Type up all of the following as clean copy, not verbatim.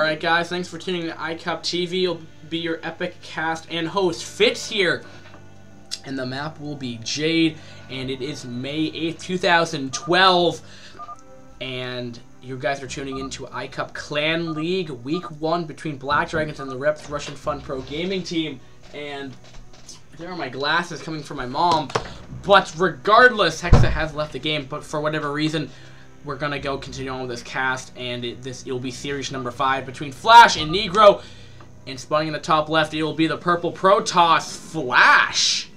Alright guys, thanks for tuning in to iCup TV. It'll be your epic cast and host. Fitz here. And the map will be Jade. And it is May 8th, 2012. And you guys are tuning into iCup Clan League Week 1 between Black Dragons and the Reps Russian Fun Pro Gaming Team. And there are my glasses coming from my mom. But regardless, Hexa has left the game. But for whatever reason, we're gonna go continue on with this cast, and it'll be series number 5 between Flash and Negro. And spawning in the top left, it will be the purple Protoss. Flash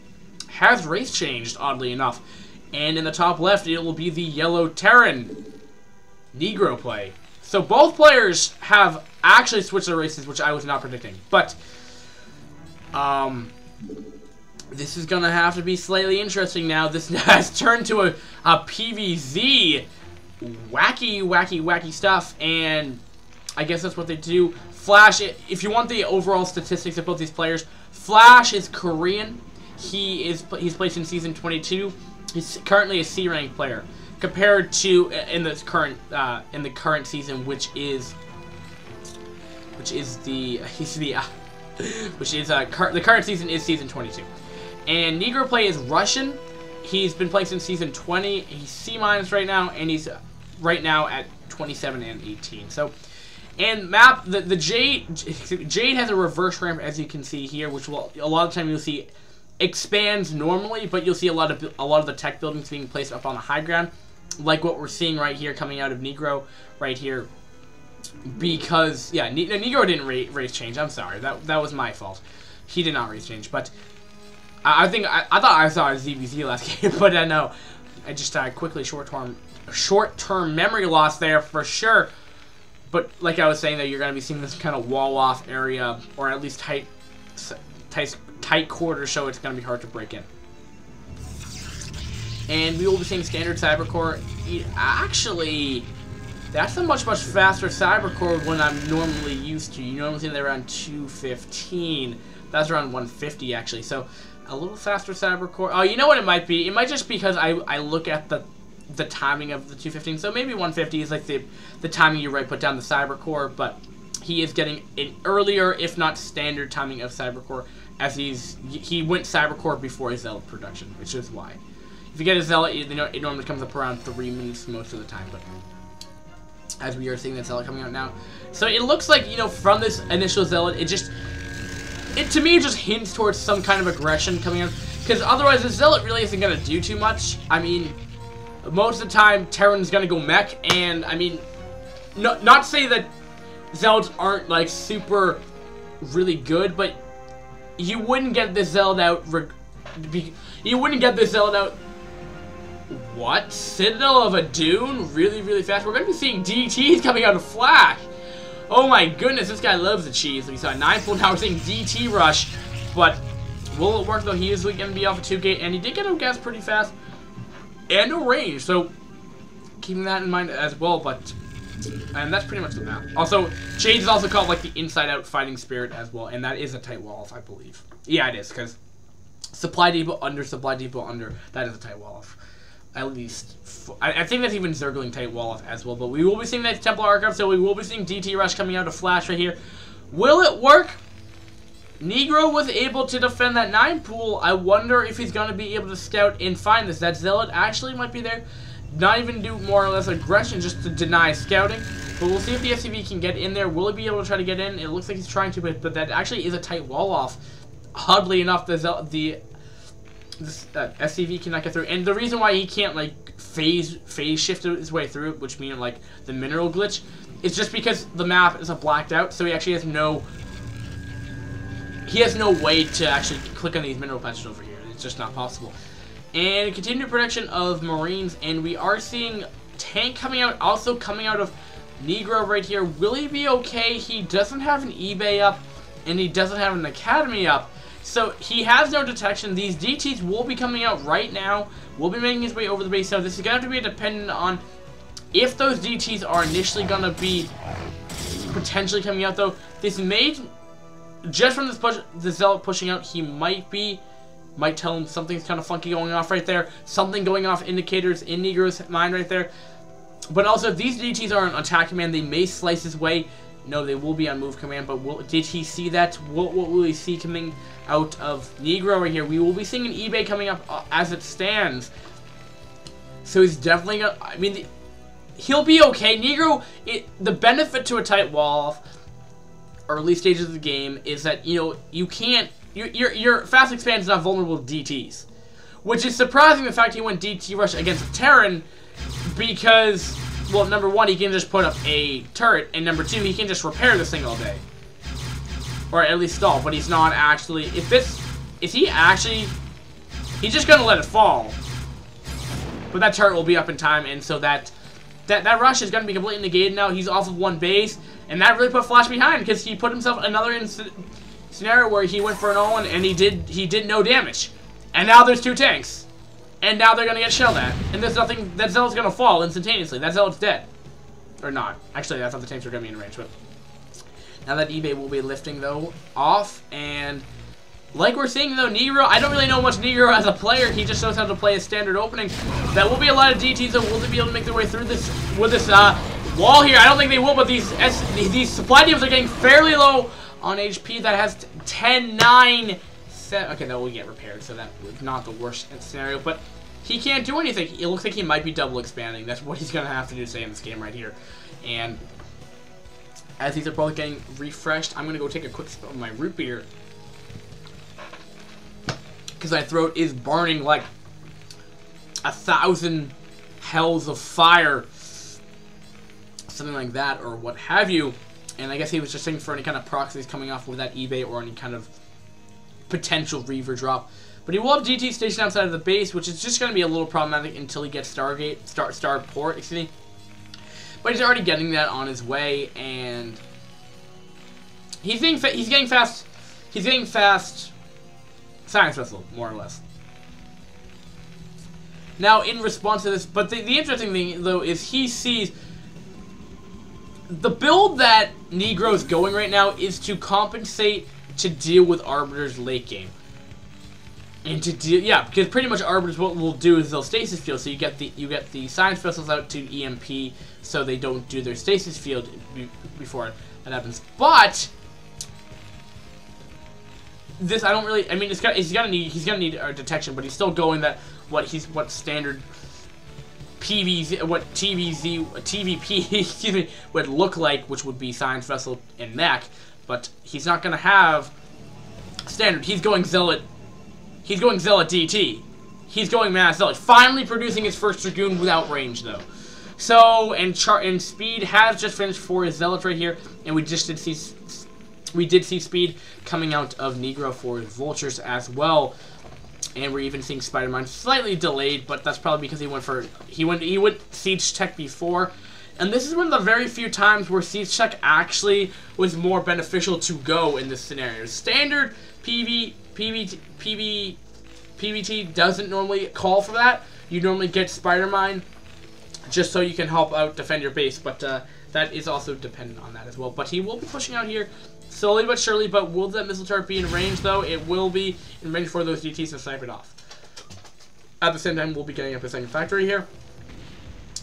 has race changed, oddly enough, and in the top left, it will be the yellow Terran. NegroPlay. So both players have actually switched their races, which I was not predicting. But this is gonna have to be slightly interesting now. This has turned to a PvZ. Wacky stuff, and I guess that's what they do. Flash, if you want the overall statistics of both these players, Flash is Korean. He's placed in season 22. He's currently a C-rank player compared to in the current season, which is the current season is season 22. And NegroPlay is Russian. He's been placed in season 20. He's C- right now, and he's right now at 27 and 18. So, and map the Jade has a reverse ramp, as you can see here, which will a lot of the time you'll see expands normally, but you'll see a lot of the tech buildings being placed up on the high ground, like what we're seeing right here coming out of Negro right here. Because yeah, Negro didn't race change. I'm sorry, that was my fault. He did not race change, but I thought I saw a ZBZ last game, but no. I just quickly short-term memory loss there for sure. But like I was saying, that you're going to be seeing this kind of wall-off area, or at least tight quarters, so it's going to be hard to break in. And we will be seeing standard Cybercore. Actually, that's a much faster Cybercore than I'm normally used to. You normally see they're around 215. That's around 150 actually. So a little faster Cybercore. Oh, you know what it might be? It might just because I look at the timing of the 215. So maybe 150 is like the timing you put down the Cybercore, but he is getting an earlier, if not standard, timing of Cybercore, as he went Cybercore before his Zealot production, which is why. If you get a Zealot, it normally comes up around 3 minutes most of the time, but as we are seeing the Zealot coming out now. So it looks like, from this initial Zealot, to me, it just hints towards some kind of aggression coming out. Because otherwise, the Zealot really isn't going to do too much. I mean, most of the time, Terran's going to go mech. And, I mean, not to say that Zealots aren't, like, super really good. But you wouldn't get this Zealot out. What? Citadel of a Dune? Really fast? We're going to be seeing DTs coming out of Flash. Oh my goodness, this guy loves the cheese. We saw 9 pull, now we're seeing DT rush. But will it work though? He is going to be off a 2-gate, and he did get a gas pretty fast. And a range, so keeping that in mind as well, and that's pretty much the map. Also, Jade is also called like the inside-out fighting spirit as well, and that is a tight wall-off, I believe. Yeah, it is, because supply depot under, that is a tight wall-off. At least, I think that's even Zergling tight wall-off as well, but we will be seeing that Templar Archive, so we will be seeing DT Rush coming out of Flash right here. Will it work? Negro was able to defend that 9 pool. I wonder if he's going to be able to scout and find this. That Zealot actually might be there. Not even do more or less aggression just to deny scouting. But we'll see if the SCV can get in there. Will he be able to try to get in? It looks like he's trying to, but that actually is a tight wall-off. Oddly enough, this SCV cannot get through, and the reason why he can't like phase shift his way through it, which means like the mineral glitch, is just because the map is blacked out, so he actually has no way to actually click on these mineral patches over here. It's just not possible. And continued production of Marines, and we are seeing tank coming out, also coming out of Negro right here. Will he be okay? He doesn't have an eBay up, and he doesn't have an academy up. So he has no detection. These DTs will be coming out right now. Will be making his way over the base. So this is going to have to be dependent on if those DTs are initially going to be potentially coming out, though. This may, just from this push, the Zealot pushing out, he might tell him something's kind of funky going off right there. Something going off indicators in Negro's mind right there. But also, if these DTs are an attack command, they may slice his way No, they will be on move command, but did he see that? What will he see coming out of Negro right here? We will be seeing an eBay coming up as it stands. So he's definitely gonna, I mean, he'll be okay. Negro, the benefit to a tight wall, early stages of the game, is that, you know, you can't, your fast expand is not vulnerable to DTs. Which is surprising, the fact he went DT rush against Terran, because, well, number one, he can just put up a turret, and number two, he can just repair this thing all day. Or at least stall, but he's not actually, is he actually, he's just gonna let it fall. But that turret will be up in time, and so that rush is gonna be completely negated now. He's off of one base, and that really put Flash behind, because he put himself another scenario where he went for an all-in, and he did no damage. And now there's two tanks. And now they're gonna get shelled at. And there's nothing, that Zealot's gonna fall instantaneously. That Zealot's dead. Or not. Actually, I thought the tanks were gonna be in range, but now that eBay will be lifting, though, off, and like we're seeing, though, Negro, I don't really know much Negro as a player. He just knows how to play a standard opening. That will be a lot of DTs, so will they be able to make their way through this, with this, wall here? I don't think they will, but these supply deals are getting fairly low on HP. That has 10, 9, 7. Okay, that will get repaired, so that was not the worst scenario, but he can't do anything. It looks like he might be double expanding. That's what he's going to have to do today in this game right here. And as these are both getting refreshed, I'm going to go take a quick sip of my root beer, because my throat is burning like 1,000 hells of fire, something like that, or what have you. And I guess he was just thinking for any kind of proxies coming off with that eBay or any kind of potential Reaver drop. But he will have DT stationed outside of the base, which is just going to be a little problematic until he gets Starport, excuse me. But he's already getting that on his way, and he's getting fast science vessel, more or less. Now, in response to this, but the interesting thing, though, is he sees the build that Negro's going right now is to compensate to deal with Arbiter's late game. And to deal, yeah, because pretty much Arbiters, what we'll do is they'll stasis field, so you get the science vessels out to EMP, so they don't do their stasis field before that happens. But this, I don't really, I mean, he's gonna need detection, but he's still going that what standard PVZ, what TVP excuse me, would look like, which would be science vessel and mech. But he's not gonna have standard. He's going Zealot. He's going Zealot DT. He's going Mass Zealot. Finally producing his first Dragoon without range, though. So, and speed has just finished for his Zealots right here, and we did see speed coming out of Negro for his Vultures as well. And we're even seeing Spider-Man slightly delayed, but that's probably because he went Siege Tech before. And this is one of the very few times where Siege Tech actually was more beneficial to go in this scenario. Standard PvT doesn't normally call for that. You normally get Spider-Man just so you can help out defend your base, but that is also dependent on that as well. But he will be pushing out here slowly but surely, but will that missile turret be in range, though? It will be in range for those DTs to snipe it off. At the same time, we'll be getting up a second factory here.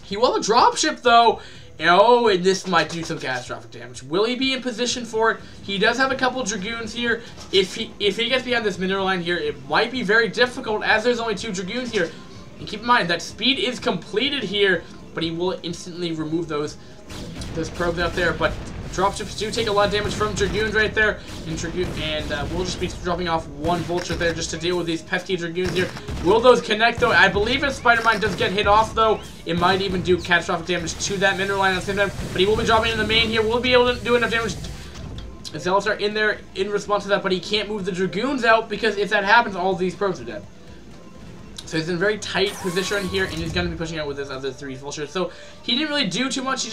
He will have a dropship, though. Oh, and this might do some catastrophic damage. Will he be in position for it? He does have a couple Dragoons here. If he gets behind this mineral line here, it might be very difficult, as there's only 2 Dragoons here. And keep in mind that speed is completed here, but he will instantly remove those probes out there. But dropships do take a lot of damage from Dragoons right there, and we'll just be dropping off 1 Vulture there just to deal with these pesky Dragoons here. Will those connect, though? I believe if Spider-Man does get hit off, though, it might even do catastrophic damage to that mineral line at the same time. But he will be dropping in the main here. Will be able to do enough damage. The Zealots are in there in response to that, but he can't move the Dragoons out, because if that happens, all of these probes are dead. So he's in a very tight position here, and he's going to be pushing out with his other 3 Vultures. So he didn't really do too much.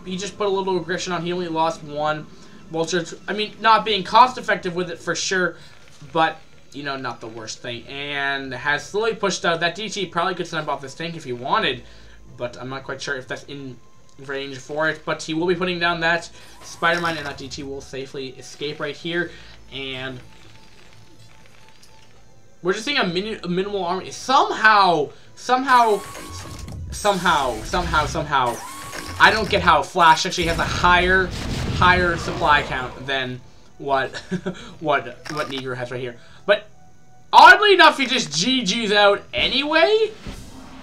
He just put a little aggression on. He only lost 1 Vulture. I mean, not being cost-effective with it for sure, but, you know, not the worst thing. And has slowly pushed out. That DT probably could snipe off this tank if he wanted, but I'm not quite sure if that's in range for it. But he will be putting down that Spider-Man, and that DT will safely escape right here. And we're just seeing a minimal army. Somehow, I don't get how Flash actually has a higher higher supply count than what what Negro has right here. But oddly enough, he just GG's out anyway.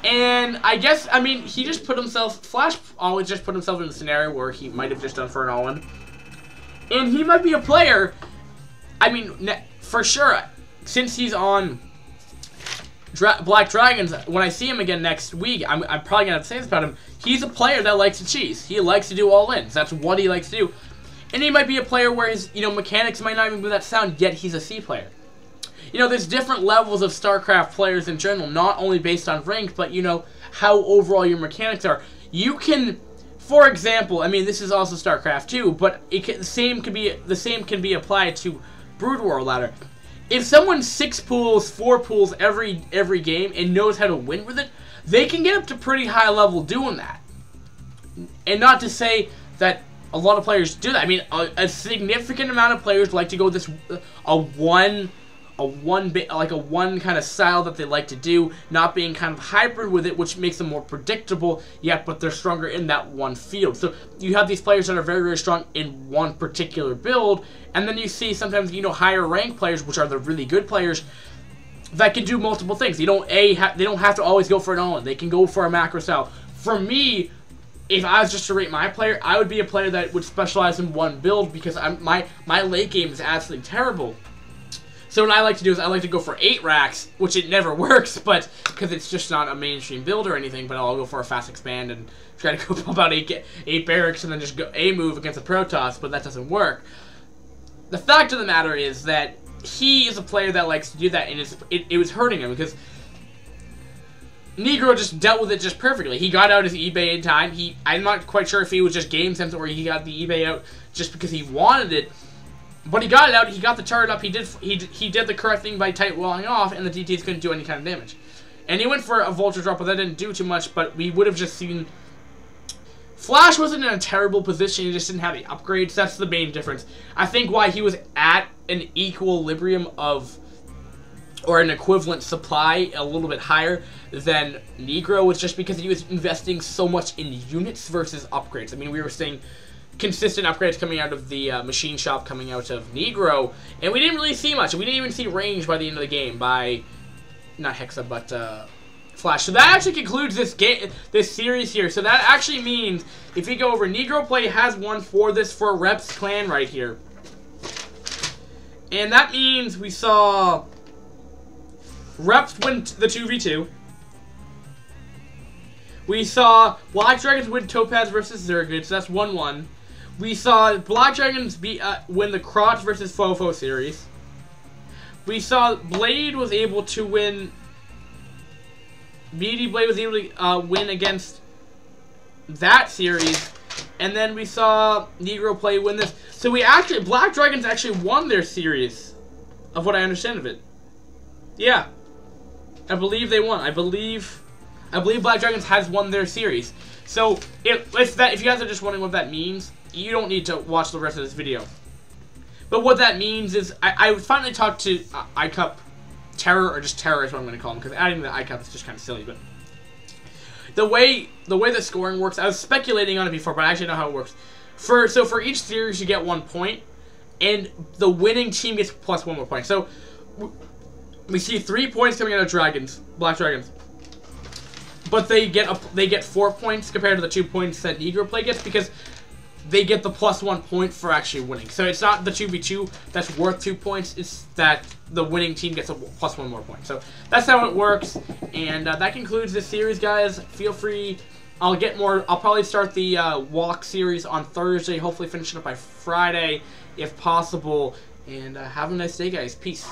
And I guess, I mean, he just put himself, Flash always just put himself in a scenario where he might have just done for an all-in. And he might be a player, I mean, for sure, since he's on Black Dragons, when I see him again next week, I'm probably going to say this about him. He's a player that likes to cheese. He likes to do all-ins. That's what he likes to do. And he might be a player where his, mechanics might not even be that sound, yet he's a C player. There's different levels of StarCraft players in general, not only based on rank, but, how overall your mechanics are. You can, for example, I mean, this is also StarCraft 2, but the same can be applied to Brood War Ladder. If someone 6 pools, 4 pools every game and knows how to win with it, they can get up to pretty high level doing that. And not to say that a lot of players do that. I mean, a significant amount of players like to go this a one kind of style that they like to do, not being kind of hybrid with it, which makes them more predictable, yet but they're stronger in that one field. So you have these players that are very, very strong in one particular build, and then you see sometimes, higher ranked players, which are the really good players, that can do multiple things. They don't have to always go for an all-in. They can go for a macro style. For me, if I was just to rate my player, I would be a player that would specialize in one build, because my late game is absolutely terrible. So what I like to do is I like to go for 8 racks, which it never works, but because it's just not a mainstream build or anything, but I'll go for a fast expand and try to go pump out 8 barracks and then just go a move against a Protoss, but that doesn't work. The fact of the matter is that he is a player that likes to do that, and it was hurting him, because Negro just dealt with it just perfectly. He got out his eBay in time. I'm not quite sure if he was just game sense or he got the eBay out just because he wanted it. But he got it out, he got the turret up, he did the correct thing by tight walling off, and the DTs couldn't do any kind of damage. And he went for a Vulture drop, but that didn't do too much, but we would have just seen... Flash wasn't in a terrible position, he just didn't have the upgrades. That's the main difference. I think why he was at an equilibrium of, or an equivalent supply, a little bit higher than Negro, was just because he was investing so much in units versus upgrades. I mean, we were seeing consistent upgrades coming out of the machine shop, coming out of Negro, and we didn't really see much. We didn't even see range by the end of the game by, not Hexa, but Flash. So that actually concludes this series here. So that actually means, if you go over, NegroPlay has won for Reps Clan right here. And that means we saw Reps win the 2v2. We saw Black Dragons win Topaz versus Zergid, so that's 1-1. We saw Black Dragons win the Crotch versus Fofo series. We saw Blade was able to win... BD Blade was able to win against that series. And then we saw NegroPlay win this. So Black Dragons actually won their series, of what I understand of it. Yeah. I believe they won. I believe Black Dragons has won their series. So, if you guys are just wondering what that means, you don't need to watch the rest of this video. But what that means is, I finally talked to iCup Terror, or just Terror is what I'm going to call him, because adding the iCup is just kind of silly, but the way the scoring works, I was speculating on it before, but I actually know how it works. So for each series, you get 1 point, and the winning team gets plus 1 more point. So, we see 3 points coming out of Black Dragons. But they get 4 points compared to the 2 points that NegroPlay gets, because they get the plus 1 point for actually winning. So it's not the 2v2 that's worth 2 points, it's that the winning team gets a plus 1 more point. So that's how it works, and that concludes this series, guys. Feel free, I'll probably start the walk series on Thursday, hopefully finish it up by Friday, if possible, and have a nice day, guys. Peace.